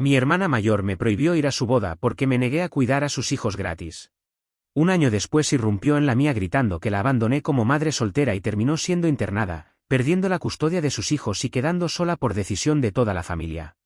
Mi hermana mayor me prohibió ir a su boda porque me negué a cuidar a sus hijos gratis. Un año después irrumpió en la mía gritando que la abandoné como madre soltera y terminó siendo internada, perdiendo la custodia de sus hijos y quedando sola por decisión de toda la familia.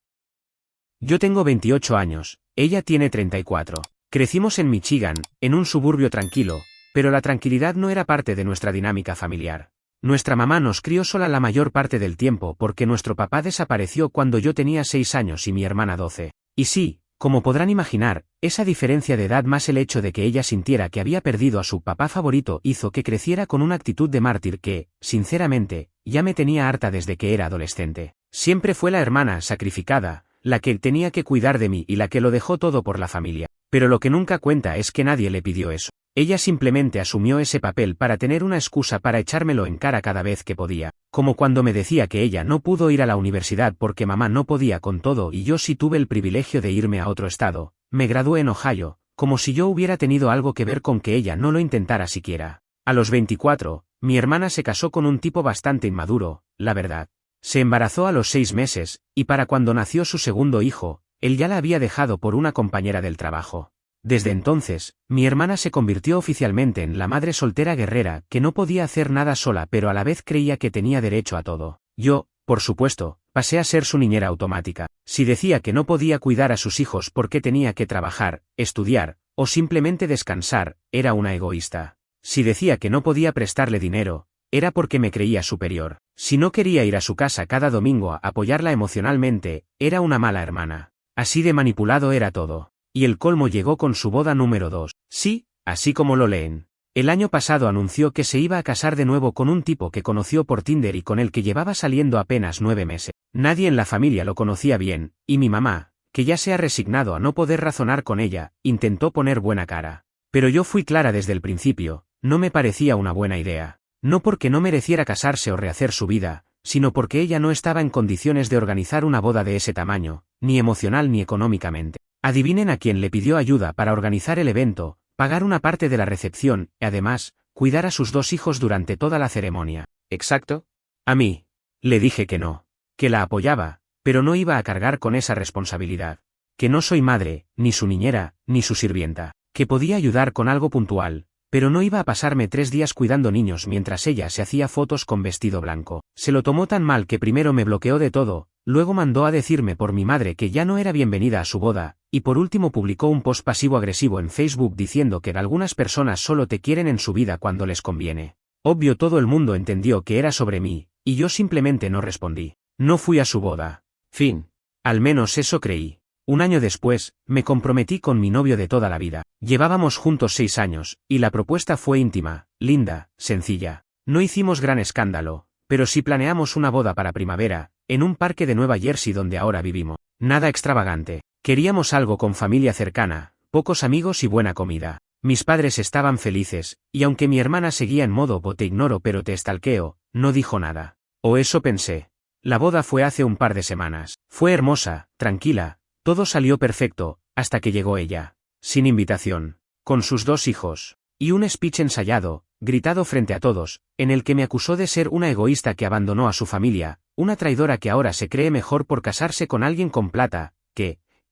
Yo tengo 28 años, ella tiene 34. Crecimos en Michigan, en un suburbio tranquilo, pero la tranquilidad no era parte de nuestra dinámica familiar. Nuestra mamá nos crió sola la mayor parte del tiempo porque nuestro papá desapareció cuando yo tenía 6 años y mi hermana 12. Y sí, como podrán imaginar, esa diferencia de edad más el hecho de que ella sintiera que había perdido a su papá favorito hizo que creciera con una actitud de mártir que, sinceramente, ya me tenía harta desde que era adolescente. Siempre fue la hermana sacrificada, la que tenía que cuidar de mí y la que lo dejó todo por la familia. Pero lo que nunca cuenta es que nadie le pidió eso. Ella simplemente asumió ese papel para tener una excusa para echármelo en cara cada vez que podía, como cuando me decía que ella no pudo ir a la universidad porque mamá no podía con todo y yo sí tuve el privilegio de irme a otro estado. Me gradué en Ohio, como si yo hubiera tenido algo que ver con que ella no lo intentara siquiera. A los 24, mi hermana se casó con un tipo bastante inmaduro, la verdad. Se embarazó a los 6 meses, y para cuando nació su segundo hijo, él ya la había dejado por una compañera del trabajo. Desde entonces, mi hermana se convirtió oficialmente en la madre soltera guerrera que no podía hacer nada sola pero a la vez creía que tenía derecho a todo. Yo, por supuesto, pasé a ser su niñera automática. Si decía que no podía cuidar a sus hijos porque tenía que trabajar, estudiar, o simplemente descansar, era una egoísta. Si decía que no podía prestarle dinero, era porque me creía superior. Si no quería ir a su casa cada domingo a apoyarla emocionalmente, era una mala hermana. Así de manipulado era todo. Y el colmo llegó con su boda número 2. Sí, así como lo leen. El año pasado anunció que se iba a casar de nuevo con un tipo que conoció por Tinder y con el que llevaba saliendo apenas 9 meses. Nadie en la familia lo conocía bien, y mi mamá, que ya se ha resignado a no poder razonar con ella, intentó poner buena cara. Pero yo fui clara desde el principio, no me parecía una buena idea. No porque no mereciera casarse o rehacer su vida, sino porque ella no estaba en condiciones de organizar una boda de ese tamaño, ni emocional ni económicamente. Adivinen a quién le pidió ayuda para organizar el evento, pagar una parte de la recepción, y además, cuidar a sus 2 hijos durante toda la ceremonia. ¿Exacto? A mí. Le dije que no. Que la apoyaba, pero no iba a cargar con esa responsabilidad. Que no soy madre, ni su niñera, ni su sirvienta. Que podía ayudar con algo puntual, pero no iba a pasarme 3 días cuidando niños mientras ella se hacía fotos con vestido blanco. Se lo tomó tan mal que primero me bloqueó de todo, luego mandó a decirme por mi madre que ya no era bienvenida a su boda, y por último publicó un post pasivo-agresivo en Facebook diciendo que algunas personas solo te quieren en su vida cuando les conviene. Obvio todo el mundo entendió que era sobre mí, y yo simplemente no respondí. No fui a su boda. Fin. Al menos eso creí. Un año después, me comprometí con mi novio de toda la vida. Llevábamos juntos 6 años, y la propuesta fue íntima, linda, sencilla. No hicimos gran escándalo, pero sí planeamos una boda para primavera, en un parque de Nueva Jersey donde ahora vivimos. Nada extravagante. Queríamos algo con familia cercana, pocos amigos y buena comida. Mis padres estaban felices, y aunque mi hermana seguía en modo te ignoro pero te stalkeo, no dijo nada. O eso pensé. La boda fue hace un par de semanas. Fue hermosa, tranquila, todo salió perfecto, hasta que llegó ella. Sin invitación. Con sus 2 hijos. Y un speech ensayado, gritado frente a todos, en el que me acusó de ser una egoísta que abandonó a su familia, una traidora que ahora se cree mejor por casarse con alguien con plata,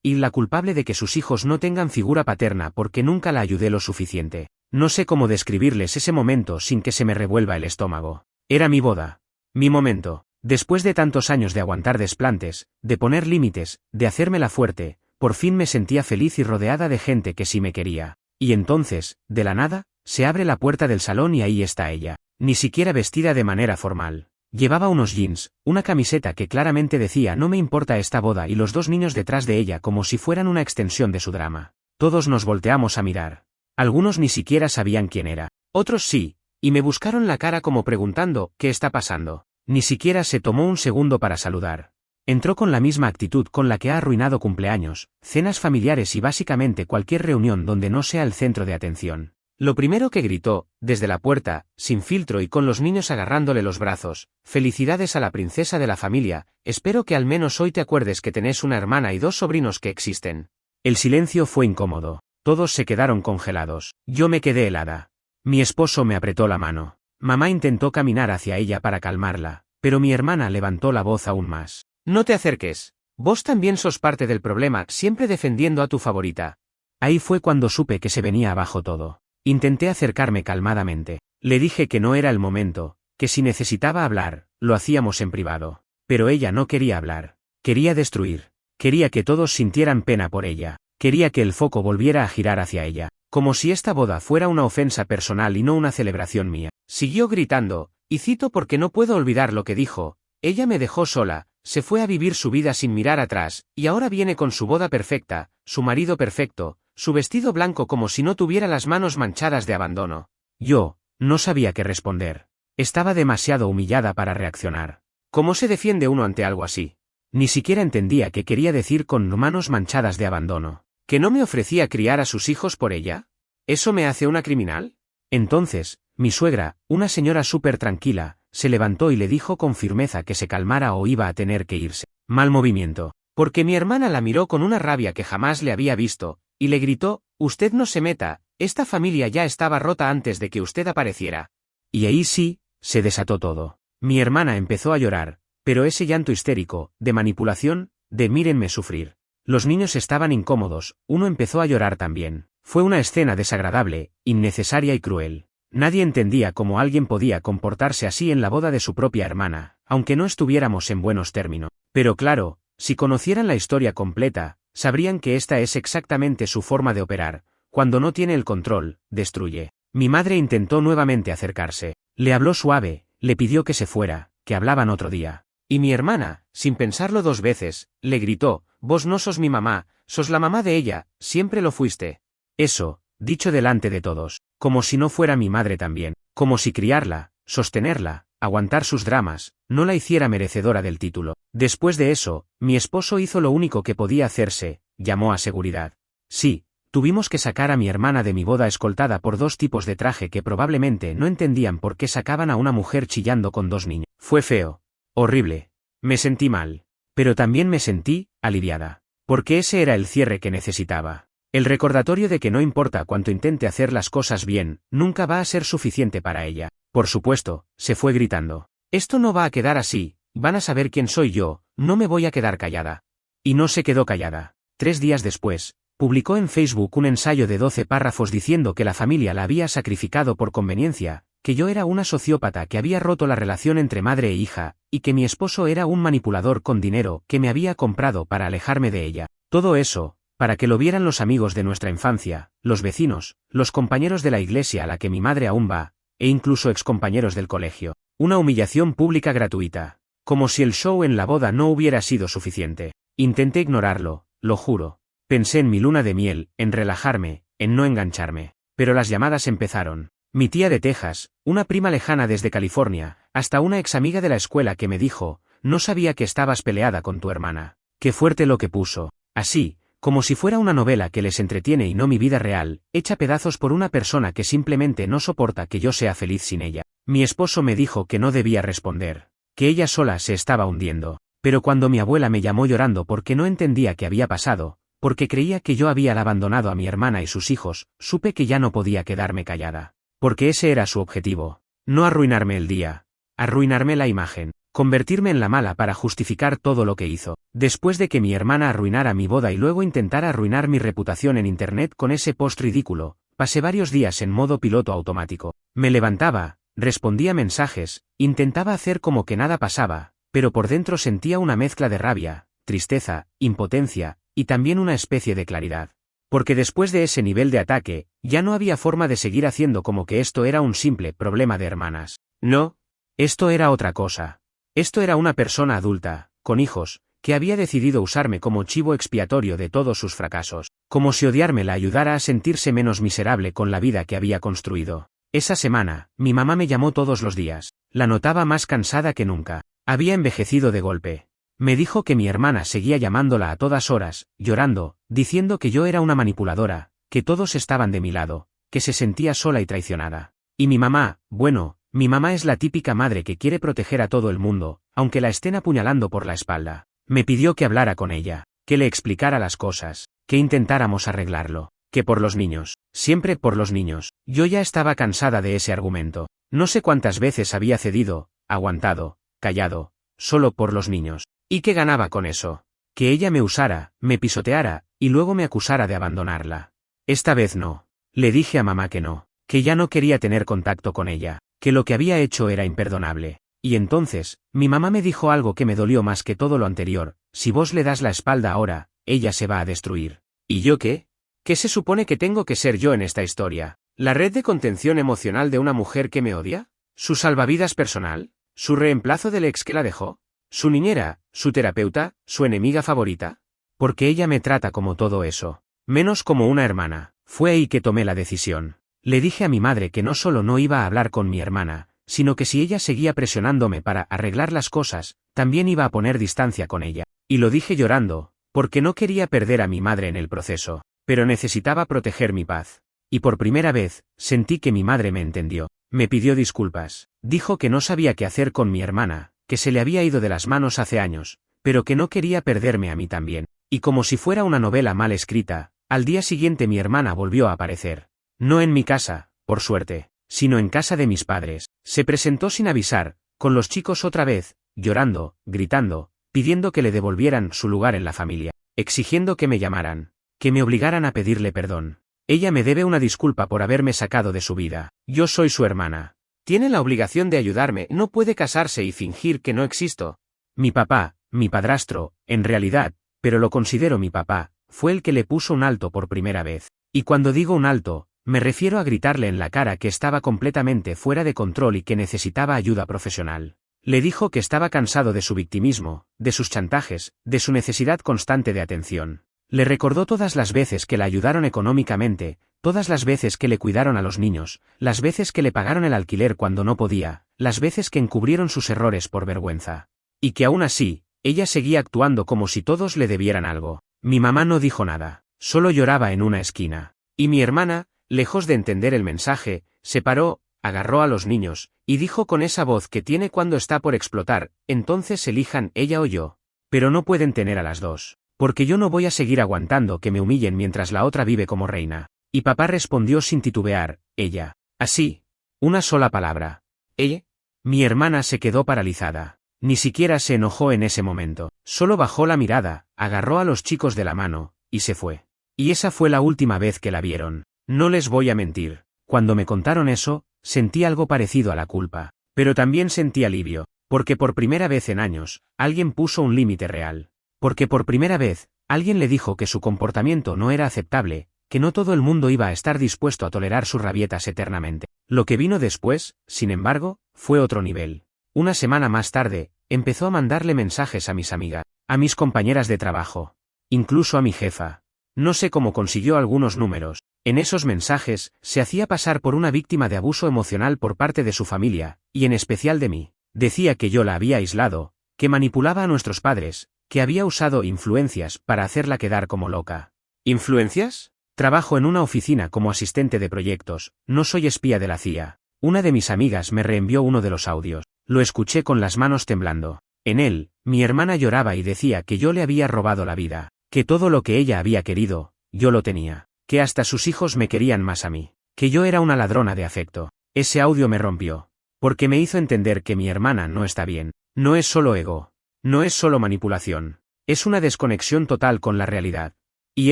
y la culpable de que sus hijos no tengan figura paterna porque nunca la ayudé lo suficiente. No sé cómo describirles ese momento sin que se me revuelva el estómago. Era mi boda. Mi momento. Después de tantos años de aguantar desplantes, de poner límites, de hacérmela fuerte, por fin me sentía feliz y rodeada de gente que sí me quería. Y entonces, de la nada, se abre la puerta del salón y ahí está ella. Ni siquiera vestida de manera formal. Llevaba unos jeans, una camiseta que claramente decía no me importa esta boda y los 2 niños detrás de ella como si fueran una extensión de su drama. Todos nos volteamos a mirar. Algunos ni siquiera sabían quién era. Otros sí, y me buscaron la cara como preguntando, ¿qué está pasando? Ni siquiera se tomó un segundo para saludar. Entró con la misma actitud con la que ha arruinado cumpleaños, cenas familiares y básicamente cualquier reunión donde no sea el centro de atención. Lo primero que gritó, desde la puerta, sin filtro y con los niños agarrándole los brazos, felicidades a la princesa de la familia, espero que al menos hoy te acuerdes que tenés una hermana y 2 sobrinos que existen. El silencio fue incómodo. Todos se quedaron congelados. Yo me quedé helada. Mi esposo me apretó la mano. Mamá intentó caminar hacia ella para calmarla, pero mi hermana levantó la voz aún más. No te acerques. Vos también sos parte del problema, siempre defendiendo a tu favorita. Ahí fue cuando supe que se venía abajo todo. Intenté acercarme calmadamente. Le dije que no era el momento, que si necesitaba hablar, lo hacíamos en privado. Pero ella no quería hablar. Quería destruir. Quería que todos sintieran pena por ella. Quería que el foco volviera a girar hacia ella. Como si esta boda fuera una ofensa personal y no una celebración mía. Siguió gritando, y cito porque no puedo olvidar lo que dijo: ella me dejó sola, se fue a vivir su vida sin mirar atrás, y ahora viene con su boda perfecta, su marido perfecto, su vestido blanco como si no tuviera las manos manchadas de abandono. Yo no sabía qué responder. Estaba demasiado humillada para reaccionar. ¿Cómo se defiende uno ante algo así? Ni siquiera entendía qué quería decir con manos manchadas de abandono. ¿Que no me ofrecía criar a sus hijos por ella? ¿Eso me hace una criminal? Entonces, mi suegra, una señora súper tranquila, se levantó y le dijo con firmeza que se calmara o iba a tener que irse. Mal movimiento. Porque mi hermana la miró con una rabia que jamás le había visto, y le gritó: «Usted no se meta, esta familia ya estaba rota antes de que usted apareciera». Y ahí sí, se desató todo. Mi hermana empezó a llorar, pero ese llanto histérico, de manipulación, de mírenme sufrir. Los niños estaban incómodos, uno empezó a llorar también. Fue una escena desagradable, innecesaria y cruel. Nadie entendía cómo alguien podía comportarse así en la boda de su propia hermana, aunque no estuviéramos en buenos términos. Pero claro, si conocieran la historia completa, sabrían que esta es exactamente su forma de operar. Cuando no tiene el control, destruye. Mi madre intentó nuevamente acercarse. Le habló suave, le pidió que se fuera, que hablaban otro día. Y mi hermana, sin pensarlo dos veces, le gritó: «Vos no sos mi mamá, sos la mamá de ella, siempre lo fuiste». Eso, dicho delante de todos, como si no fuera mi madre también, como si criarla, sostenerla, aguantar sus dramas, no la hiciera merecedora del título. Después de eso, mi esposo hizo lo único que podía hacerse, llamó a seguridad. Sí, tuvimos que sacar a mi hermana de mi boda escoltada por dos tipos de traje que probablemente no entendían por qué sacaban a una mujer chillando con dos niños. Fue feo. Horrible. Me sentí mal. Pero también me sentí aliviada. Porque ese era el cierre que necesitaba. El recordatorio de que no importa cuánto intente hacer las cosas bien, nunca va a ser suficiente para ella. Por supuesto, se fue gritando: «Esto no va a quedar así, van a saber quién soy yo, no me voy a quedar callada». Y no se quedó callada. 3 días después, publicó en Facebook un ensayo de 12 párrafos diciendo que la familia la había sacrificado por conveniencia, que yo era una sociópata que había roto la relación entre madre e hija, y que mi esposo era un manipulador con dinero que me había comprado para alejarme de ella. Todo eso, para que lo vieran los amigos de nuestra infancia, los vecinos, los compañeros de la iglesia a la que mi madre aún va, e incluso excompañeros del colegio. Una humillación pública gratuita. Como si el show en la boda no hubiera sido suficiente. Intenté ignorarlo, lo juro. Pensé en mi luna de miel, en relajarme, en no engancharme. Pero las llamadas empezaron. Mi tía de Texas, una prima lejana desde California, hasta una ex amiga de la escuela que me dijo: «No sabía que estabas peleada con tu hermana». Qué fuerte lo que puso. Así, como si fuera una novela que les entretiene y no mi vida real, hecha pedazos por una persona que simplemente no soporta que yo sea feliz sin ella. Mi esposo me dijo que no debía responder, que ella sola se estaba hundiendo. Pero cuando mi abuela me llamó llorando porque no entendía qué había pasado, porque creía que yo había abandonado a mi hermana y sus hijos, supe que ya no podía quedarme callada. Porque ese era su objetivo. No arruinarme el día. Arruinarme la imagen. Convertirme en la mala para justificar todo lo que hizo. Después de que mi hermana arruinara mi boda y luego intentara arruinar mi reputación en internet con ese post ridículo, pasé varios días en modo piloto automático. Me levantaba, respondía mensajes, intentaba hacer como que nada pasaba, pero por dentro sentía una mezcla de rabia, tristeza, impotencia, y también una especie de claridad. Porque después de ese nivel de ataque, ya no había forma de seguir haciendo como que esto era un simple problema de hermanas. No. Esto era otra cosa. Esto era una persona adulta, con hijos, que había decidido usarme como chivo expiatorio de todos sus fracasos, como si odiarme la ayudara a sentirse menos miserable con la vida que había construido. Esa semana, mi mamá me llamó todos los días. La notaba más cansada que nunca. Había envejecido de golpe. Me dijo que mi hermana seguía llamándola a todas horas, llorando, diciendo que yo era una manipuladora, que todos estaban de mi lado, que se sentía sola y traicionada. Y mi mamá, bueno, mi mamá es la típica madre que quiere proteger a todo el mundo, aunque la estén apuñalando por la espalda. Me pidió que hablara con ella, que le explicara las cosas, que intentáramos arreglarlo, que por los niños, siempre por los niños. Yo ya estaba cansada de ese argumento. No sé cuántas veces había cedido, aguantado, callado, solo por los niños. ¿Y qué ganaba con eso? Que ella me usara, me pisoteara, y luego me acusara de abandonarla. Esta vez no. Le dije a mamá que no, que ya no quería tener contacto con ella, que lo que había hecho era imperdonable. Y entonces, mi mamá me dijo algo que me dolió más que todo lo anterior: si vos le das la espalda ahora, ella se va a destruir. ¿Y yo qué? ¿Qué se supone que tengo que ser yo en esta historia? ¿La red de contención emocional de una mujer que me odia? ¿Su salvavidas personal? ¿Su reemplazo del ex que la dejó? ¿Su niñera? ¿Su terapeuta? ¿Su enemiga favorita? Porque ella me trata como todo eso, menos como una hermana. Fue ahí que tomé la decisión. Le dije a mi madre que no solo no iba a hablar con mi hermana, sino que si ella seguía presionándome para arreglar las cosas, también iba a poner distancia con ella. Y lo dije llorando, porque no quería perder a mi madre en el proceso, pero necesitaba proteger mi paz. Y por primera vez, sentí que mi madre me entendió. Me pidió disculpas. Dijo que no sabía qué hacer con mi hermana, que se le había ido de las manos hace años, pero que no quería perderme a mí también. Y como si fuera una novela mal escrita, al día siguiente mi hermana volvió a aparecer. No en mi casa, por suerte, sino en casa de mis padres. Se presentó sin avisar, con los chicos otra vez, llorando, gritando, pidiendo que le devolvieran su lugar en la familia, exigiendo que me llamaran, que me obligaran a pedirle perdón. Ella me debe una disculpa por haberme sacado de su vida. Yo soy su hermana. Tiene la obligación de ayudarme, no puede casarse y fingir que no existo. Mi papá, mi padrastro, en realidad, pero lo considero mi papá, fue el que le puso un alto por primera vez. Y cuando digo un alto, me refiero a gritarle en la cara que estaba completamente fuera de control y que necesitaba ayuda profesional. Le dijo que estaba cansado de su victimismo, de sus chantajes, de su necesidad constante de atención. Le recordó todas las veces que la ayudaron económicamente, todas las veces que le cuidaron a los niños, las veces que le pagaron el alquiler cuando no podía, las veces que encubrieron sus errores por vergüenza. Y que aún así, ella seguía actuando como si todos le debieran algo. Mi mamá no dijo nada, solo lloraba en una esquina. Y mi hermana, lejos de entender el mensaje, se paró, agarró a los niños, y dijo con esa voz que tiene cuando está por explotar: entonces elijan ella o yo. Pero no pueden tener a las dos. Porque yo no voy a seguir aguantando que me humillen mientras la otra vive como reina. Y papá respondió sin titubear: ella. Así. Una sola palabra. ¿Ella? Mi hermana se quedó paralizada. Ni siquiera se enojó en ese momento. Solo bajó la mirada, agarró a los chicos de la mano, y se fue. Y esa fue la última vez que la vieron. No les voy a mentir. Cuando me contaron eso, sentí algo parecido a la culpa. Pero también sentí alivio. Porque por primera vez en años, alguien puso un límite real. Porque por primera vez, alguien le dijo que su comportamiento no era aceptable, que no todo el mundo iba a estar dispuesto a tolerar sus rabietas eternamente. Lo que vino después, sin embargo, fue otro nivel. Una semana más tarde, empezó a mandarle mensajes a mis amigas, a mis compañeras de trabajo, incluso a mi jefa. No sé cómo consiguió algunos números. En esos mensajes, se hacía pasar por una víctima de abuso emocional por parte de su familia, y en especial de mí. Decía que yo la había aislado, que manipulaba a nuestros padres, que había usado influencias para hacerla quedar como loca. ¿Influencias? Trabajo en una oficina como asistente de proyectos, no soy espía de la CIA. Una de mis amigas me reenvió uno de los audios. Lo escuché con las manos temblando. En él, mi hermana lloraba y decía que yo le había robado la vida, que todo lo que ella había querido, yo lo tenía, que hasta sus hijos me querían más a mí, que yo era una ladrona de afecto. Ese audio me rompió, porque me hizo entender que mi hermana no está bien. No es solo ego. No es solo manipulación. Es una desconexión total con la realidad. Y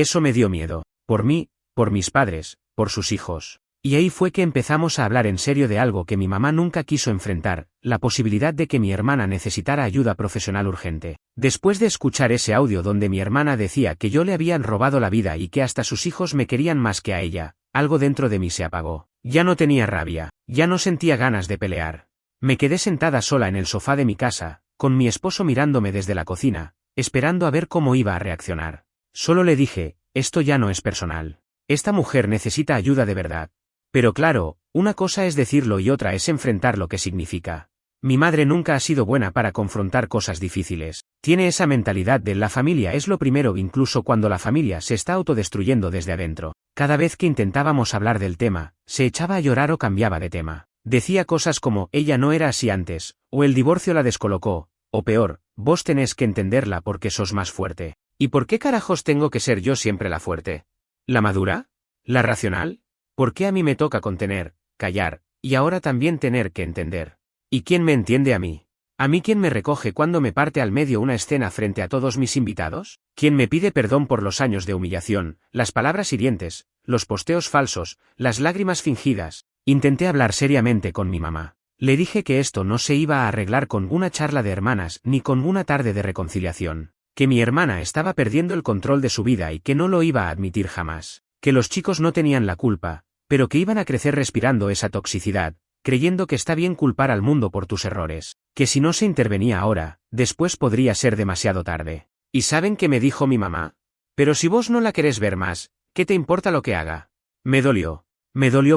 eso me dio miedo. Por mí, por mis padres, por sus hijos. Y ahí fue que empezamos a hablar en serio de algo que mi mamá nunca quiso enfrentar, la posibilidad de que mi hermana necesitara ayuda profesional urgente. Después de escuchar ese audio donde mi hermana decía que yo le habían robado la vida y que hasta sus hijos me querían más que a ella, algo dentro de mí se apagó. Ya no tenía rabia, ya no sentía ganas de pelear. Me quedé sentada sola en el sofá de mi casa, con mi esposo mirándome desde la cocina, esperando a ver cómo iba a reaccionar. Solo le dije: esto ya no es personal. Esta mujer necesita ayuda de verdad. Pero claro, una cosa es decirlo y otra es enfrentar lo que significa. Mi madre nunca ha sido buena para confrontar cosas difíciles. Tiene esa mentalidad de la familia es lo primero, incluso cuando la familia se está autodestruyendo desde adentro. Cada vez que intentábamos hablar del tema, se echaba a llorar o cambiaba de tema. Decía cosas como: ella no era así antes, o el divorcio la descolocó, o peor, vos tenés que entenderla porque sos más fuerte. ¿Y por qué carajos tengo que ser yo siempre la fuerte? ¿La madura? ¿La racional? ¿Por qué a mí me toca contener, callar, y ahora también tener que entender? ¿Y quién me entiende a mí? ¿A mí quién me recoge cuando me parte al medio una escena frente a todos mis invitados? ¿Quién me pide perdón por los años de humillación, las palabras hirientes, los posteos falsos, las lágrimas fingidas? Intenté hablar seriamente con mi mamá. Le dije que esto no se iba a arreglar con una charla de hermanas ni con una tarde de reconciliación, que mi hermana estaba perdiendo el control de su vida y que no lo iba a admitir jamás, que los chicos no tenían la culpa, pero que iban a crecer respirando esa toxicidad, creyendo que está bien culpar al mundo por tus errores, que si no se intervenía ahora, después podría ser demasiado tarde. ¿Y saben qué me dijo mi mamá? Pero si vos no la querés ver más, ¿qué te importa lo que haga? Me dolió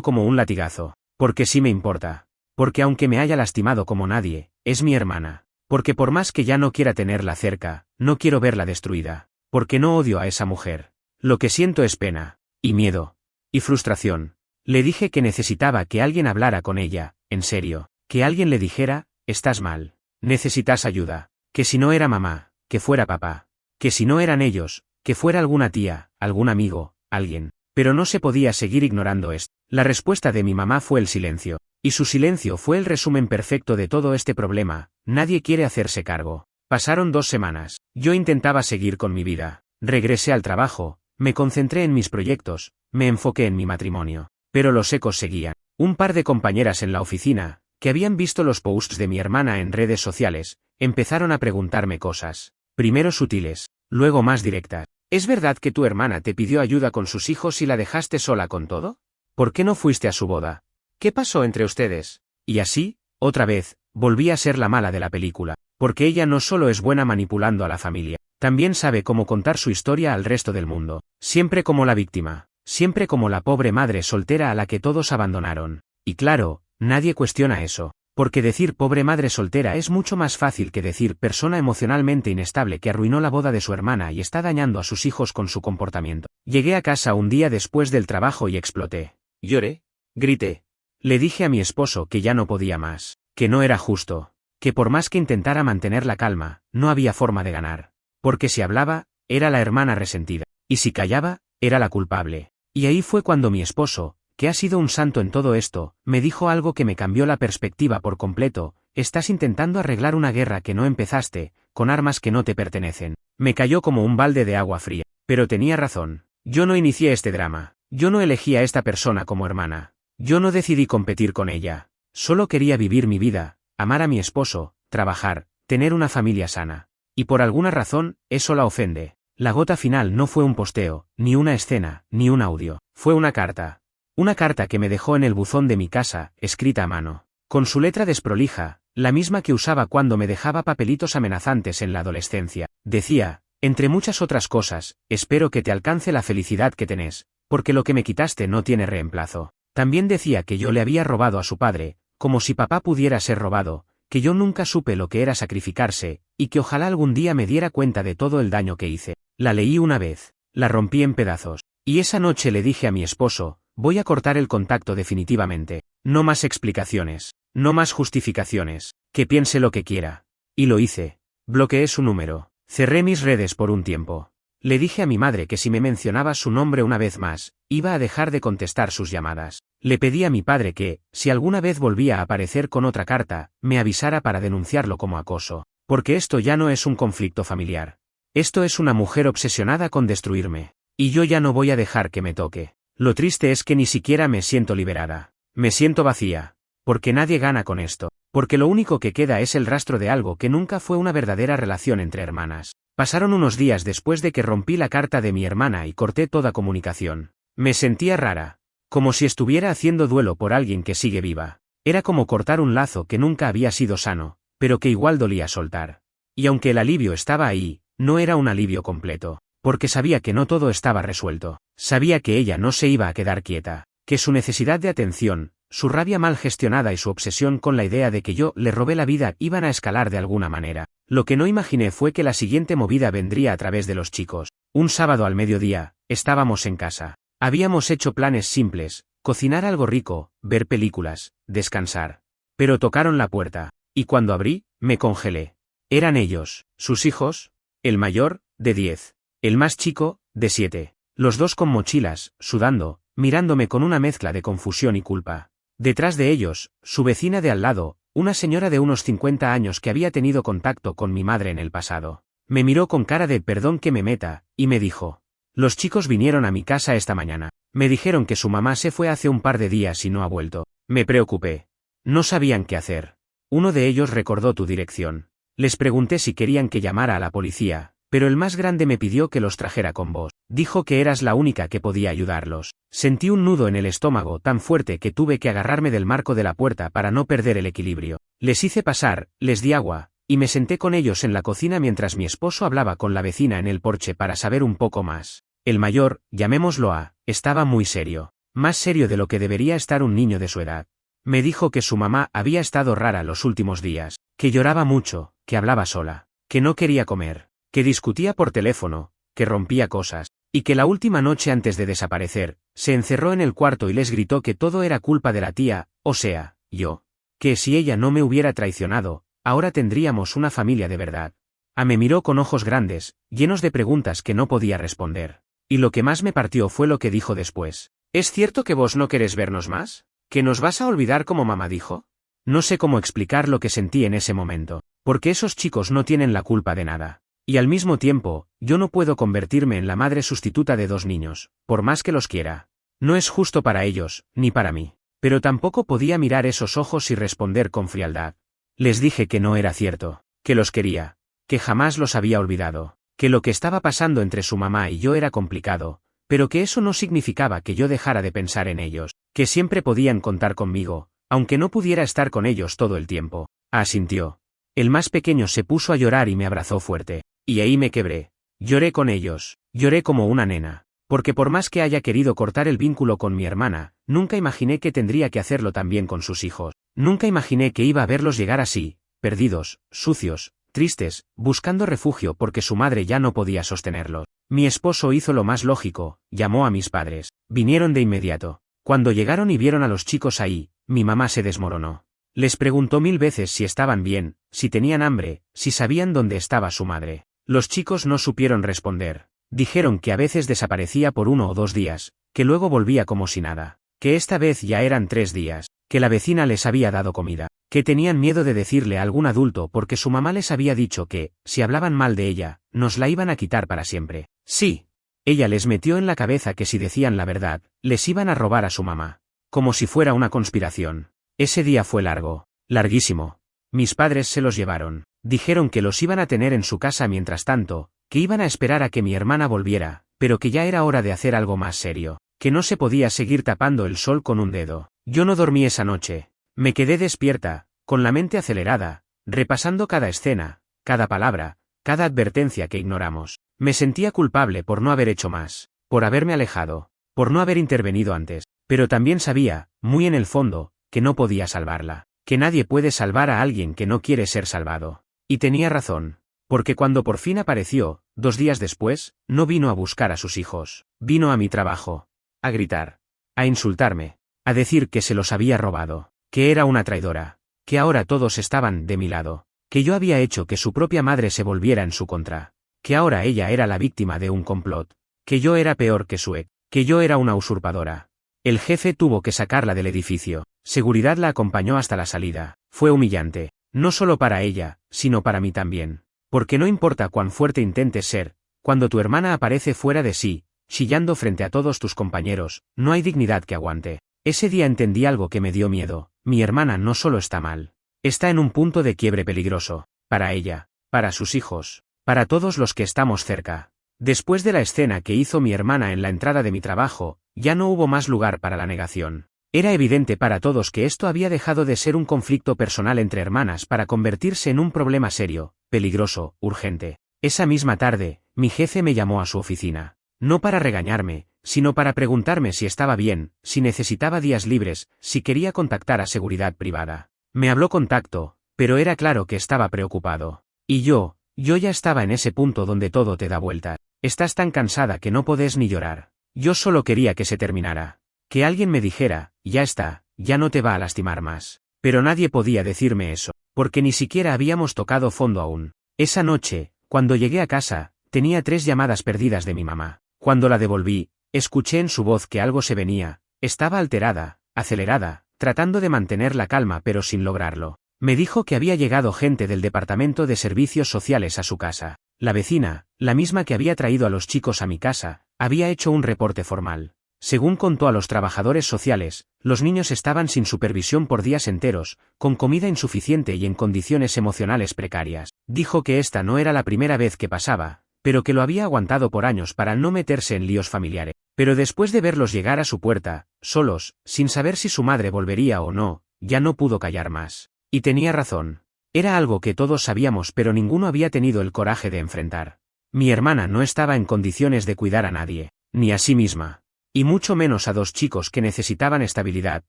como un latigazo, porque sí me importa, porque aunque me haya lastimado como nadie, es mi hermana, porque por más que ya no quiera tenerla cerca, no quiero verla destruida, porque no odio a esa mujer. Lo que siento es pena, y miedo, y frustración. Le dije que necesitaba que alguien hablara con ella, en serio, que alguien le dijera, estás mal, necesitas ayuda, que si no era mamá, que fuera papá, que si no eran ellos, que fuera alguna tía, algún amigo, alguien. Pero no se podía seguir ignorando esto. La respuesta de mi mamá fue el silencio, y su silencio fue el resumen perfecto de todo este problema. Nadie quiere hacerse cargo. Pasaron 2 semanas. Yo intentaba seguir con mi vida. Regresé al trabajo, me concentré en mis proyectos, me enfoqué en mi matrimonio. Pero los ecos seguían. Un par de compañeras en la oficina, que habían visto los posts de mi hermana en redes sociales, empezaron a preguntarme cosas. Primero sutiles, luego más directas. ¿Es verdad que tu hermana te pidió ayuda con sus hijos y la dejaste sola con todo? ¿Por qué no fuiste a su boda? ¿Qué pasó entre ustedes? Y así, otra vez, volví a ser la mala de la película, porque ella no solo es buena manipulando a la familia, también sabe cómo contar su historia al resto del mundo, siempre como la víctima, siempre como la pobre madre soltera a la que todos abandonaron. Y claro, nadie cuestiona eso. Porque decir pobre madre soltera es mucho más fácil que decir persona emocionalmente inestable que arruinó la boda de su hermana y está dañando a sus hijos con su comportamiento. Llegué a casa un día después del trabajo y exploté. Lloré. Grité. Le dije a mi esposo que ya no podía más, que no era justo, que por más que intentara mantener la calma, no había forma de ganar. Porque si hablaba, era la hermana resentida, y si callaba, era la culpable. Y ahí fue cuando mi esposo, que ha sido un santo en todo esto, me dijo algo que me cambió la perspectiva por completo: estás intentando arreglar una guerra que no empezaste, con armas que no te pertenecen. Me cayó como un balde de agua fría. Pero tenía razón. Yo no inicié este drama. Yo no elegí a esta persona como hermana. Yo no decidí competir con ella. Solo quería vivir mi vida, amar a mi esposo, trabajar, tener una familia sana. Y por alguna razón, eso la ofende. La gota final no fue un posteo, ni una escena, ni un audio. Fue una carta. Una carta que me dejó en el buzón de mi casa, escrita a mano. Con su letra desprolija, la misma que usaba cuando me dejaba papelitos amenazantes en la adolescencia. Decía, entre muchas otras cosas, espero que te alcance la felicidad que tenés, porque lo que me quitaste no tiene reemplazo. También decía que yo le había robado a su padre, como si papá pudiera ser robado, que yo nunca supe lo que era sacrificarse, y que ojalá algún día me diera cuenta de todo el daño que hice. La leí una vez, la rompí en pedazos, y esa noche le dije a mi esposo, voy a cortar el contacto definitivamente. No más explicaciones, no más justificaciones, que piense lo que quiera. Y lo hice. Bloqueé su número. Cerré mis redes por un tiempo. Le dije a mi madre que si me mencionaba su nombre una vez más, iba a dejar de contestar sus llamadas. Le pedí a mi padre que, si alguna vez volvía a aparecer con otra carta, me avisara para denunciarlo como acoso. Porque esto ya no es un conflicto familiar. Esto es una mujer obsesionada con destruirme. Y yo ya no voy a dejar que me toque. Lo triste es que ni siquiera me siento liberada. Me siento vacía. Porque nadie gana con esto. Porque lo único que queda es el rastro de algo que nunca fue una verdadera relación entre hermanas. Pasaron unos días después de que rompí la carta de mi hermana y corté toda comunicación. Me sentía rara. Como si estuviera haciendo duelo por alguien que sigue viva. Era como cortar un lazo que nunca había sido sano, pero que igual dolía soltar. Y aunque el alivio estaba ahí, no era un alivio completo. Porque sabía que no todo estaba resuelto. Sabía que ella no se iba a quedar quieta, que su necesidad de atención, su rabia mal gestionada y su obsesión con la idea de que yo le robé la vida iban a escalar de alguna manera. Lo que no imaginé fue que la siguiente movida vendría a través de los chicos. Un sábado al mediodía, estábamos en casa. Habíamos hecho planes simples, cocinar algo rico, ver películas, descansar. Pero tocaron la puerta, y cuando abrí, me congelé. Eran ellos, sus hijos, el mayor, de 10. El más chico, de 7. Los dos con mochilas, sudando, mirándome con una mezcla de confusión y culpa. Detrás de ellos, su vecina de al lado, una señora de unos 50 años que había tenido contacto con mi madre en el pasado. Me miró con cara de perdón que me meta, y me dijo: los chicos vinieron a mi casa esta mañana. Me dijeron que su mamá se fue hace un par de días y no ha vuelto. Me preocupé. No sabían qué hacer. Uno de ellos recordó tu dirección. Les pregunté si querían que llamara a la policía, pero el más grande me pidió que los trajera con vos. Dijo que eras la única que podía ayudarlos. Sentí un nudo en el estómago tan fuerte que tuve que agarrarme del marco de la puerta para no perder el equilibrio. Les hice pasar, les di agua, y me senté con ellos en la cocina mientras mi esposo hablaba con la vecina en el porche para saber un poco más. El mayor, llamémoslo A, estaba muy serio. Más serio de lo que debería estar un niño de su edad. Me dijo que su mamá había estado rara los últimos días, que lloraba mucho, que hablaba sola, que no quería comer, que discutía por teléfono, que rompía cosas, y que la última noche antes de desaparecer, se encerró en el cuarto y les gritó que todo era culpa de la tía, o sea, yo. Que si ella no me hubiera traicionado, ahora tendríamos una familia de verdad. A me miró con ojos grandes, llenos de preguntas que no podía responder. Y lo que más me partió fue lo que dijo después. ¿Es cierto que vos no querés vernos más? ¿Que nos vas a olvidar como mamá dijo? No sé cómo explicar lo que sentí en ese momento, porque esos chicos no tienen la culpa de nada. Y al mismo tiempo, yo no puedo convertirme en la madre sustituta de dos niños, por más que los quiera. No es justo para ellos, ni para mí. Pero tampoco podía mirar esos ojos y responder con frialdad. Les dije que no era cierto, que los quería, que jamás los había olvidado, que lo que estaba pasando entre su mamá y yo era complicado, pero que eso no significaba que yo dejara de pensar en ellos, que siempre podían contar conmigo, aunque no pudiera estar con ellos todo el tiempo. Asintió. El más pequeño se puso a llorar y me abrazó fuerte, y ahí me quebré. Lloré con ellos, lloré como una nena, porque por más que haya querido cortar el vínculo con mi hermana, nunca imaginé que tendría que hacerlo también con sus hijos. Nunca imaginé que iba a verlos llegar así, perdidos, sucios, tristes, buscando refugio porque su madre ya no podía sostenerlos. Mi esposo hizo lo más lógico, llamó a mis padres. Vinieron de inmediato. Cuando llegaron y vieron a los chicos ahí, mi mamá se desmoronó. Les preguntó 1000 veces si estaban bien, si tenían hambre, si sabían dónde estaba su madre. Los chicos no supieron responder. Dijeron que a veces desaparecía por 1 o 2 días, que luego volvía como si nada, que esta vez ya eran 3 días, que la vecina les había dado comida, que tenían miedo de decirle a algún adulto porque su mamá les había dicho que, si hablaban mal de ella, nos la iban a quitar para siempre. Sí. Ella les metió en la cabeza que si decían la verdad, les iban a robar a su mamá. Como si fuera una conspiración. Ese día fue largo, larguísimo. Mis padres se los llevaron. Dijeron que los iban a tener en su casa mientras tanto, que iban a esperar a que mi hermana volviera, pero que ya era hora de hacer algo más serio, que no se podía seguir tapando el sol con un dedo. Yo no dormí esa noche. Me quedé despierta, con la mente acelerada, repasando cada escena, cada palabra, cada advertencia que ignoramos. Me sentía culpable por no haber hecho más, por haberme alejado, por no haber intervenido antes, pero también sabía, muy en el fondo, que no podía salvarla, que nadie puede salvar a alguien que no quiere ser salvado. Y tenía razón, porque cuando por fin apareció, 2 días después, no vino a buscar a sus hijos, vino a mi trabajo, a gritar, a insultarme, a decir que se los había robado, que era una traidora, que ahora todos estaban de mi lado, que yo había hecho que su propia madre se volviera en su contra, que ahora ella era la víctima de un complot, que yo era peor que su ex, que yo era una usurpadora. El jefe tuvo que sacarla del edificio. Seguridad la acompañó hasta la salida. Fue humillante, no solo para ella, sino para mí también. Porque no importa cuán fuerte intentes ser, cuando tu hermana aparece fuera de sí, chillando frente a todos tus compañeros, no hay dignidad que aguante. Ese día entendí algo que me dio miedo. Mi hermana no solo está mal, está en un punto de quiebre peligroso, para ella, para sus hijos, para todos los que estamos cerca. Después de la escena que hizo mi hermana en la entrada de mi trabajo, ya no hubo más lugar para la negación. Era evidente para todos que esto había dejado de ser un conflicto personal entre hermanas para convertirse en un problema serio, peligroso, urgente. Esa misma tarde, mi jefe me llamó a su oficina. No para regañarme, sino para preguntarme si estaba bien, si necesitaba días libres, si quería contactar a seguridad privada. Me habló con tacto, pero era claro que estaba preocupado. Y yo ya estaba en ese punto donde todo te da vuelta. Estás tan cansada que no podés ni llorar. Yo solo quería que se terminara. Que alguien me dijera, ya está, ya no te va a lastimar más. Pero nadie podía decirme eso, porque ni siquiera habíamos tocado fondo aún. Esa noche, cuando llegué a casa, tenía 3 llamadas perdidas de mi mamá. Cuando la devolví, escuché en su voz que algo se venía. Estaba alterada, acelerada, tratando de mantener la calma pero sin lograrlo. Me dijo que había llegado gente del Departamento de Servicios Sociales a su casa. La vecina, la misma que había traído a los chicos a mi casa, había hecho un reporte formal. Según contó a los trabajadores sociales, los niños estaban sin supervisión por días enteros, con comida insuficiente y en condiciones emocionales precarias. Dijo que esta no era la primera vez que pasaba, pero que lo había aguantado por años para no meterse en líos familiares. Pero después de verlos llegar a su puerta, solos, sin saber si su madre volvería o no, ya no pudo callar más. Y tenía razón. Era algo que todos sabíamos pero ninguno había tenido el coraje de enfrentar. Mi hermana no estaba en condiciones de cuidar a nadie, ni a sí misma. Y mucho menos a dos chicos que necesitaban estabilidad,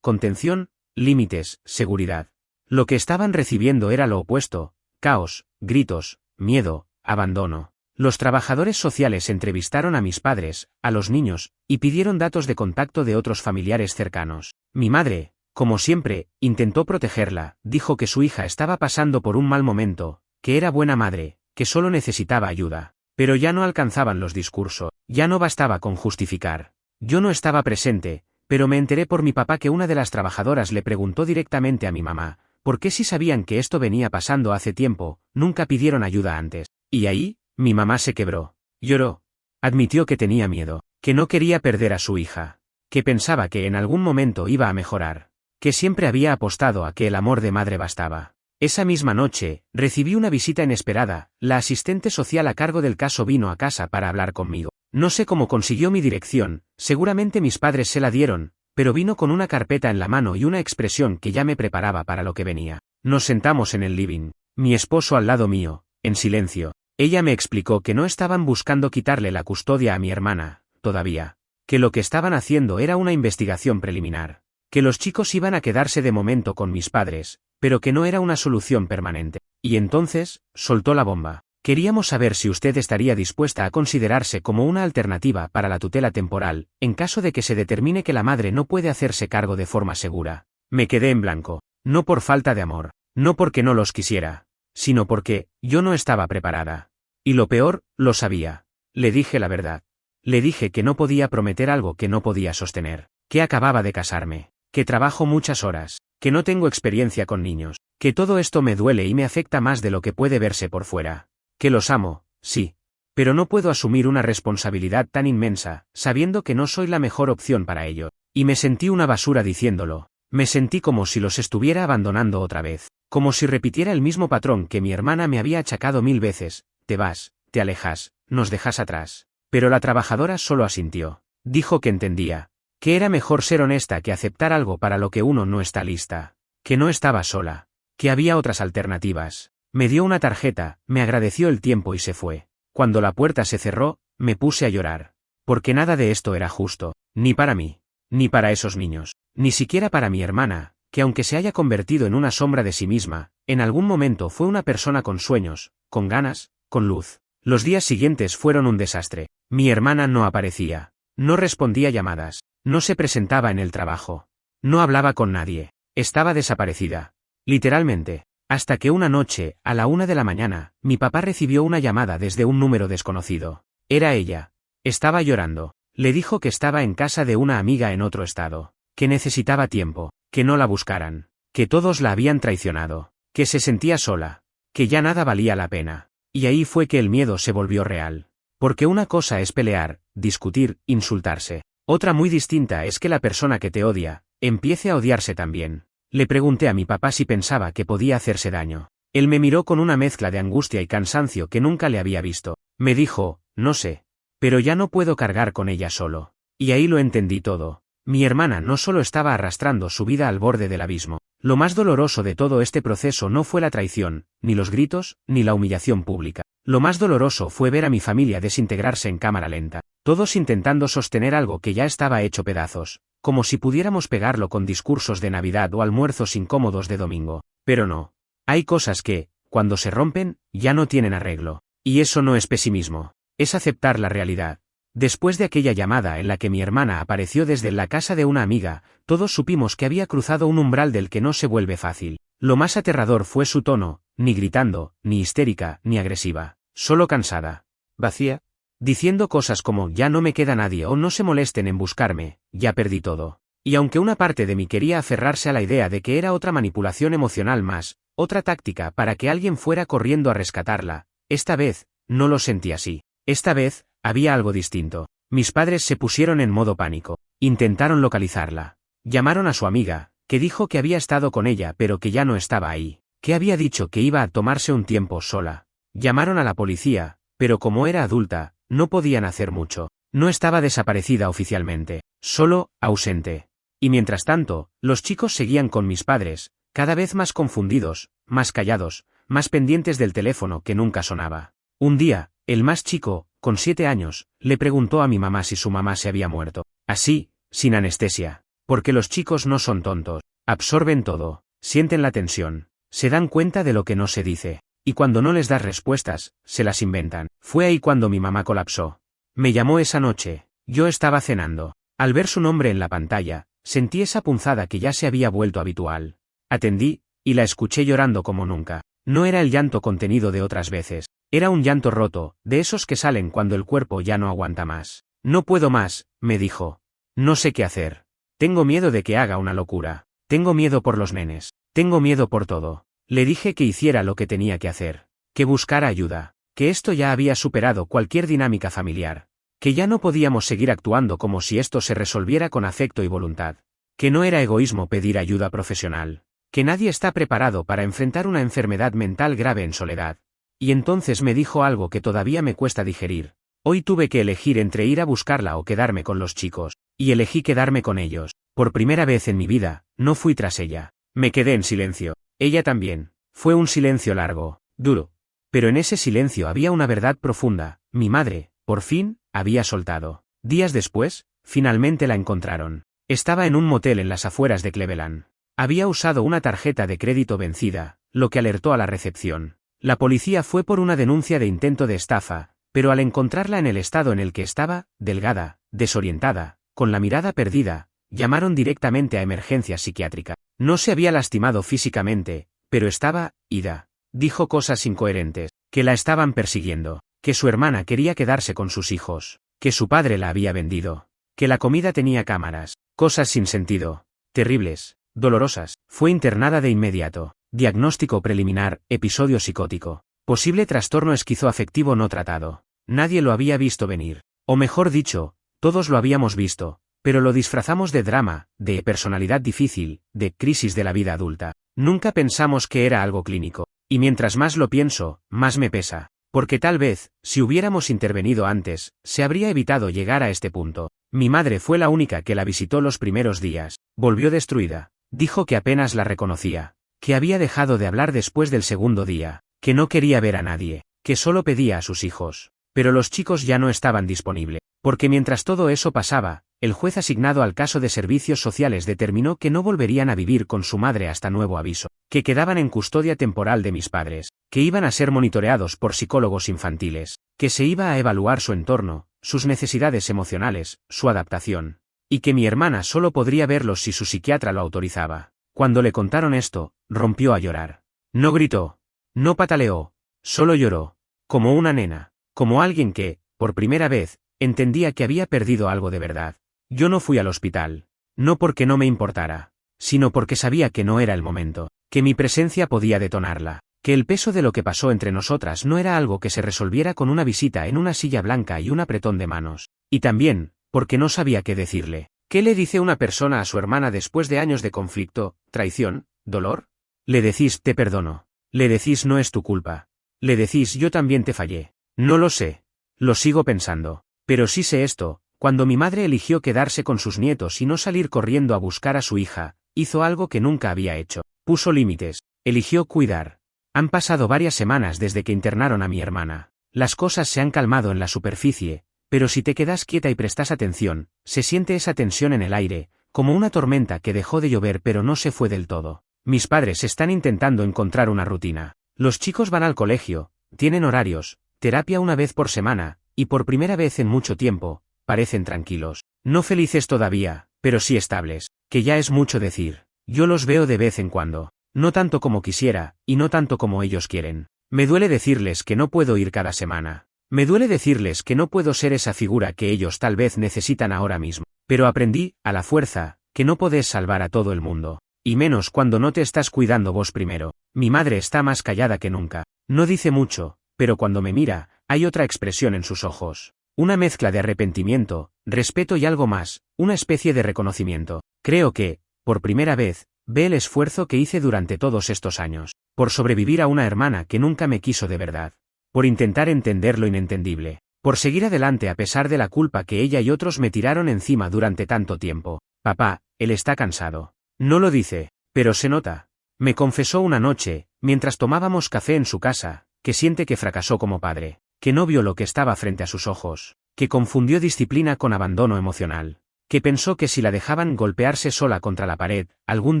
contención, límites, seguridad. Lo que estaban recibiendo era lo opuesto: caos, gritos, miedo, abandono. Los trabajadores sociales entrevistaron a mis padres, a los niños, y pidieron datos de contacto de otros familiares cercanos. Mi madre, como siempre, intentó protegerla, dijo que su hija estaba pasando por un mal momento, que era buena madre, que solo necesitaba ayuda. Pero ya no alcanzaban los discursos, ya no bastaba con justificar. Yo no estaba presente, pero me enteré por mi papá que una de las trabajadoras le preguntó directamente a mi mamá, ¿por qué si sabían que esto venía pasando hace tiempo, nunca pidieron ayuda antes? Y ahí, mi mamá se quebró. Lloró. Admitió que tenía miedo, que no quería perder a su hija, que pensaba que en algún momento iba a mejorar, que siempre había apostado a que el amor de madre bastaba. Esa misma noche, recibí una visita inesperada. La asistente social a cargo del caso vino a casa para hablar conmigo. No sé cómo consiguió mi dirección, seguramente mis padres se la dieron, pero vino con una carpeta en la mano y una expresión que ya me preparaba para lo que venía. Nos sentamos en el living, mi esposo al lado mío, en silencio. Ella me explicó que no estaban buscando quitarle la custodia a mi hermana, todavía, que lo que estaban haciendo era una investigación preliminar, que los chicos iban a quedarse de momento con mis padres, pero que no era una solución permanente. Y entonces, soltó la bomba. Queríamos saber si usted estaría dispuesta a considerarse como una alternativa para la tutela temporal, en caso de que se determine que la madre no puede hacerse cargo de forma segura. Me quedé en blanco, no por falta de amor, no porque no los quisiera, sino porque yo no estaba preparada. Y lo peor, lo sabía. Le dije la verdad. Le dije que no podía prometer algo que no podía sostener, que acababa de casarme, que trabajo muchas horas, que no tengo experiencia con niños, que todo esto me duele y me afecta más de lo que puede verse por fuera. Que los amo, sí. Pero no puedo asumir una responsabilidad tan inmensa, sabiendo que no soy la mejor opción para ello. Y me sentí una basura diciéndolo. Me sentí como si los estuviera abandonando otra vez, como si repitiera el mismo patrón que mi hermana me había achacado 1000 veces. Te vas, te alejas, nos dejas atrás. Pero la trabajadora solo asintió. Dijo que entendía, que era mejor ser honesta que aceptar algo para lo que uno no está lista, que no estaba sola, que había otras alternativas. Me dio una tarjeta, me agradeció el tiempo y se fue. Cuando la puerta se cerró, me puse a llorar. Porque nada de esto era justo, ni para mí, ni para esos niños, ni siquiera para mi hermana, que aunque se haya convertido en una sombra de sí misma, en algún momento fue una persona con sueños, con ganas, con luz. Los días siguientes fueron un desastre. Mi hermana no aparecía, no respondía llamadas, no se presentaba en el trabajo, no hablaba con nadie, estaba desaparecida. Literalmente. Hasta que una noche, a la 1 de la mañana, mi papá recibió una llamada desde un número desconocido. Era ella. Estaba llorando. Le dijo que estaba en casa de una amiga en otro estado, que necesitaba tiempo, que no la buscaran, que todos la habían traicionado, que se sentía sola, que ya nada valía la pena. Y ahí fue que el miedo se volvió real. Porque una cosa es pelear, discutir, insultarse. Otra muy distinta es que la persona que te odia, empiece a odiarse también. Le pregunté a mi papá si pensaba que podía hacerse daño. Él me miró con una mezcla de angustia y cansancio que nunca le había visto. Me dijo, no sé. Pero ya no puedo cargar con ella solo. Y ahí lo entendí todo. Mi hermana no solo estaba arrastrando su vida al borde del abismo. Lo más doloroso de todo este proceso no fue la traición, ni los gritos, ni la humillación pública. Lo más doloroso fue ver a mi familia desintegrarse en cámara lenta. Todos intentando sostener algo que ya estaba hecho pedazos. Como si pudiéramos pegarlo con discursos de Navidad o almuerzos incómodos de domingo. Pero no. Hay cosas que, cuando se rompen, ya no tienen arreglo. Y eso no es pesimismo. Es aceptar la realidad. Después de aquella llamada en la que mi hermana apareció desde la casa de una amiga, todos supimos que había cruzado un umbral del que no se vuelve fácil. Lo más aterrador fue su tono, ni gritando, ni histérica, ni agresiva. Solo cansada. Vacía. Diciendo cosas como ya no me queda nadie o no se molesten en buscarme, ya perdí todo. Y aunque una parte de mí quería aferrarse a la idea de que era otra manipulación emocional más, otra táctica para que alguien fuera corriendo a rescatarla, esta vez, no lo sentí así. Esta vez, había algo distinto. Mis padres se pusieron en modo pánico. Intentaron localizarla. Llamaron a su amiga, que dijo que había estado con ella pero que ya no estaba ahí, que había dicho que iba a tomarse un tiempo sola. Llamaron a la policía, pero como era adulta, no podían hacer mucho. No estaba desaparecida oficialmente, solo ausente. Y mientras tanto, los chicos seguían con mis padres, cada vez más confundidos, más callados, más pendientes del teléfono que nunca sonaba. Un día, el más chico, con 7 años, le preguntó a mi mamá si su mamá se había muerto. Así, sin anestesia. Porque los chicos no son tontos. Absorben todo, sienten la tensión, se dan cuenta de lo que no se dice. Y cuando no les das respuestas, se las inventan. Fue ahí cuando mi mamá colapsó. Me llamó esa noche. Yo estaba cenando. Al ver su nombre en la pantalla, sentí esa punzada que ya se había vuelto habitual. Atendí, y la escuché llorando como nunca. No era el llanto contenido de otras veces. Era un llanto roto, de esos que salen cuando el cuerpo ya no aguanta más. No puedo más, me dijo. No sé qué hacer. Tengo miedo de que haga una locura. Tengo miedo por los nenes. Tengo miedo por todo. Le dije que hiciera lo que tenía que hacer. Que buscara ayuda. Que esto ya había superado cualquier dinámica familiar. Que ya no podíamos seguir actuando como si esto se resolviera con afecto y voluntad. Que no era egoísmo pedir ayuda profesional. Que nadie está preparado para enfrentar una enfermedad mental grave en soledad. Y entonces me dijo algo que todavía me cuesta digerir. Hoy tuve que elegir entre ir a buscarla o quedarme con los chicos. Y elegí quedarme con ellos. Por primera vez en mi vida, no fui tras ella. Me quedé en silencio. Ella también. Fue un silencio largo, duro. Pero en ese silencio había una verdad profunda. Mi madre, por fin, había soltado. Días después, finalmente la encontraron. Estaba en un motel en las afueras de Cleveland. Había usado una tarjeta de crédito vencida, lo que alertó a la recepción. La policía fue por una denuncia de intento de estafa, pero al encontrarla en el estado en el que estaba, delgada, desorientada, con la mirada perdida, llamaron directamente a emergencia psiquiátrica. No se había lastimado físicamente, pero estaba ida. Dijo cosas incoherentes, que la estaban persiguiendo, que su hermana quería quedarse con sus hijos, que su padre la había vendido, que la comida tenía cámaras, cosas sin sentido, terribles, dolorosas. Fue internada de inmediato. Diagnóstico preliminar, episodio psicótico. Posible trastorno esquizoafectivo no tratado. Nadie lo había visto venir. O mejor dicho, todos lo habíamos visto, pero lo disfrazamos de drama, de personalidad difícil, de crisis de la vida adulta. Nunca pensamos que era algo clínico. Y mientras más lo pienso, más me pesa. Porque tal vez, si hubiéramos intervenido antes, se habría evitado llegar a este punto. Mi madre fue la única que la visitó los primeros días. Volvió destruida. Dijo que apenas la reconocía. Que había dejado de hablar después del segundo día. Que no quería ver a nadie. Que solo pedía a sus hijos. Pero los chicos ya no estaban disponibles. Porque mientras todo eso pasaba, el juez asignado al caso de servicios sociales determinó que no volverían a vivir con su madre hasta nuevo aviso, que quedaban en custodia temporal de mis padres, que iban a ser monitoreados por psicólogos infantiles, que se iba a evaluar su entorno, sus necesidades emocionales, su adaptación, y que mi hermana solo podría verlos si su psiquiatra lo autorizaba. Cuando le contaron esto, rompió a llorar. No gritó, no pataleó, solo lloró, como una nena, como alguien que, por primera vez, entendía que había perdido algo de verdad. Yo no fui al hospital, no porque no me importara, sino porque sabía que no era el momento, que mi presencia podía detonarla, que el peso de lo que pasó entre nosotras no era algo que se resolviera con una visita en una silla blanca y un apretón de manos, y también, porque no sabía qué decirle. ¿Qué le dice una persona a su hermana después de años de conflicto, traición, dolor? Le decís te perdono, le decís no es tu culpa, le decís yo también te fallé. No lo sé, lo sigo pensando, pero sí sé esto. Cuando mi madre eligió quedarse con sus nietos y no salir corriendo a buscar a su hija, hizo algo que nunca había hecho. Puso límites, eligió cuidar. Han pasado varias semanas desde que internaron a mi hermana. Las cosas se han calmado en la superficie, pero si te quedas quieta y prestas atención, se siente esa tensión en el aire, como una tormenta que dejó de llover pero no se fue del todo. Mis padres están intentando encontrar una rutina. Los chicos van al colegio, tienen horarios, terapia una vez por semana, y por primera vez en mucho tiempo, parecen tranquilos. No felices todavía, pero sí estables, que ya es mucho decir. Yo los veo de vez en cuando, no tanto como quisiera, y no tanto como ellos quieren. Me duele decirles que no puedo ir cada semana. Me duele decirles que no puedo ser esa figura que ellos tal vez necesitan ahora mismo. Pero aprendí, a la fuerza, que no podés salvar a todo el mundo. Y menos cuando no te estás cuidando vos primero. Mi madre está más callada que nunca. No dice mucho, pero cuando me mira, hay otra expresión en sus ojos. Una mezcla de arrepentimiento, respeto y algo más, una especie de reconocimiento. Creo que, por primera vez, ve el esfuerzo que hice durante todos estos años, por sobrevivir a una hermana que nunca me quiso de verdad, por intentar entender lo inentendible, por seguir adelante a pesar de la culpa que ella y otros me tiraron encima durante tanto tiempo. Papá, él está cansado. No lo dice, pero se nota. Me confesó una noche, mientras tomábamos café en su casa, que siente que fracasó como padre, que no vio lo que estaba frente a sus ojos, que confundió disciplina con abandono emocional, que pensó que si la dejaban golpearse sola contra la pared, algún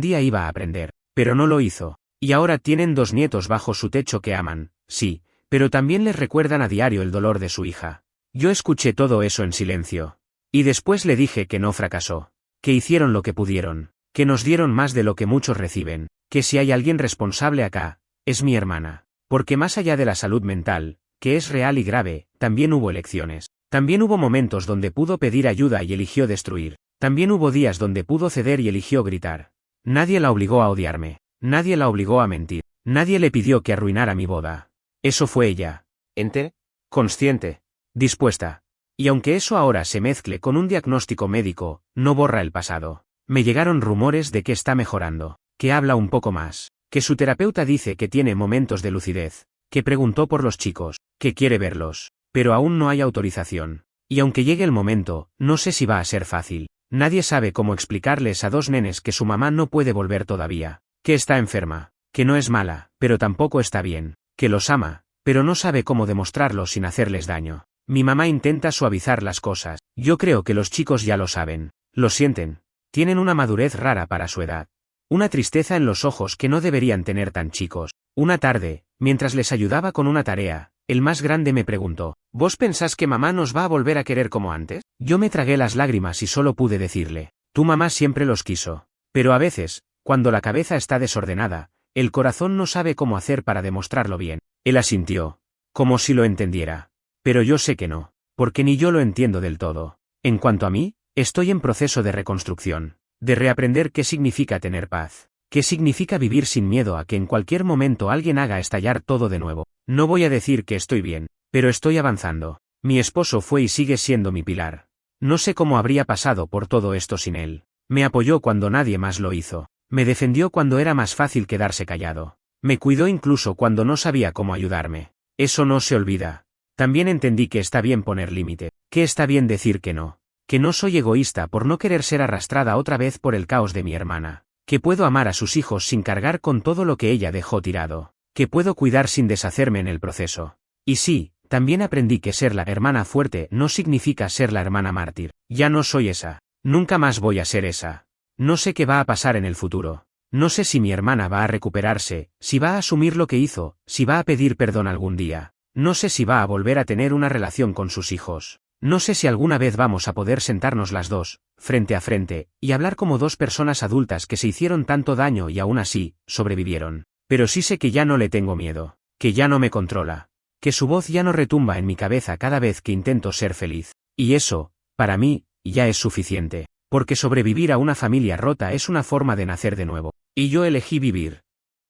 día iba a aprender, pero no lo hizo, y ahora tienen 2 nietos bajo su techo que aman, sí, pero también les recuerdan a diario el dolor de su hija. Yo escuché todo eso en silencio. Y después le dije que no fracasó, que hicieron lo que pudieron, que nos dieron más de lo que muchos reciben, que si hay alguien responsable acá, es mi hermana, porque más allá de la salud mental, que es real y grave, también hubo elecciones. También hubo momentos donde pudo pedir ayuda y eligió destruir. También hubo días donde pudo ceder y eligió gritar. Nadie la obligó a odiarme. Nadie la obligó a mentir. Nadie le pidió que arruinara mi boda. Eso fue ella. Ente, consciente, dispuesta. Y aunque eso ahora se mezcle con un diagnóstico médico, no borra el pasado. Me llegaron rumores de que está mejorando, que habla un poco más, que su terapeuta dice que tiene momentos de lucidez, que preguntó por los chicos, que quiere verlos. Pero aún no hay autorización. Y aunque llegue el momento, no sé si va a ser fácil. Nadie sabe cómo explicarles a 2 nenes que su mamá no puede volver todavía, que está enferma, que no es mala, pero tampoco está bien, que los ama, pero no sabe cómo demostrarlo sin hacerles daño. Mi mamá intenta suavizar las cosas. Yo creo que los chicos ya lo saben, lo sienten. Tienen una madurez rara para su edad. Una tristeza en los ojos que no deberían tener tan chicos. Una tarde, mientras les ayudaba con una tarea, el más grande me preguntó, ¿vos pensás que mamá nos va a volver a querer como antes? Yo me tragué las lágrimas y solo pude decirle, tu mamá siempre los quiso. Pero a veces, cuando la cabeza está desordenada, el corazón no sabe cómo hacer para demostrarlo bien. Él asintió, como si lo entendiera. Pero yo sé que no, porque ni yo lo entiendo del todo. En cuanto a mí, estoy en proceso de reconstrucción, de reaprender qué significa tener paz. ¿Qué significa vivir sin miedo a que en cualquier momento alguien haga estallar todo de nuevo? No voy a decir que estoy bien, pero estoy avanzando. Mi esposo fue y sigue siendo mi pilar. No sé cómo habría pasado por todo esto sin él. Me apoyó cuando nadie más lo hizo. Me defendió cuando era más fácil quedarse callado. Me cuidó incluso cuando no sabía cómo ayudarme. Eso no se olvida. También entendí que está bien poner límite, que está bien decir que no soy egoísta por no querer ser arrastrada otra vez por el caos de mi hermana. Que puedo amar a sus hijos sin cargar con todo lo que ella dejó tirado, que puedo cuidar sin deshacerme en el proceso. Y sí, también aprendí que ser la hermana fuerte no significa ser la hermana mártir. Ya no soy esa. Nunca más voy a ser esa. No sé qué va a pasar en el futuro. No sé si mi hermana va a recuperarse, si va a asumir lo que hizo, si va a pedir perdón algún día. No sé si va a volver a tener una relación con sus hijos. No sé si alguna vez vamos a poder sentarnos las dos, frente a frente, y hablar como 2 personas adultas que se hicieron tanto daño y aún así, sobrevivieron. Pero sí sé que ya no le tengo miedo, que ya no me controla, que su voz ya no retumba en mi cabeza cada vez que intento ser feliz. Y eso, para mí, ya es suficiente, porque sobrevivir a una familia rota es una forma de nacer de nuevo. Y yo elegí vivir.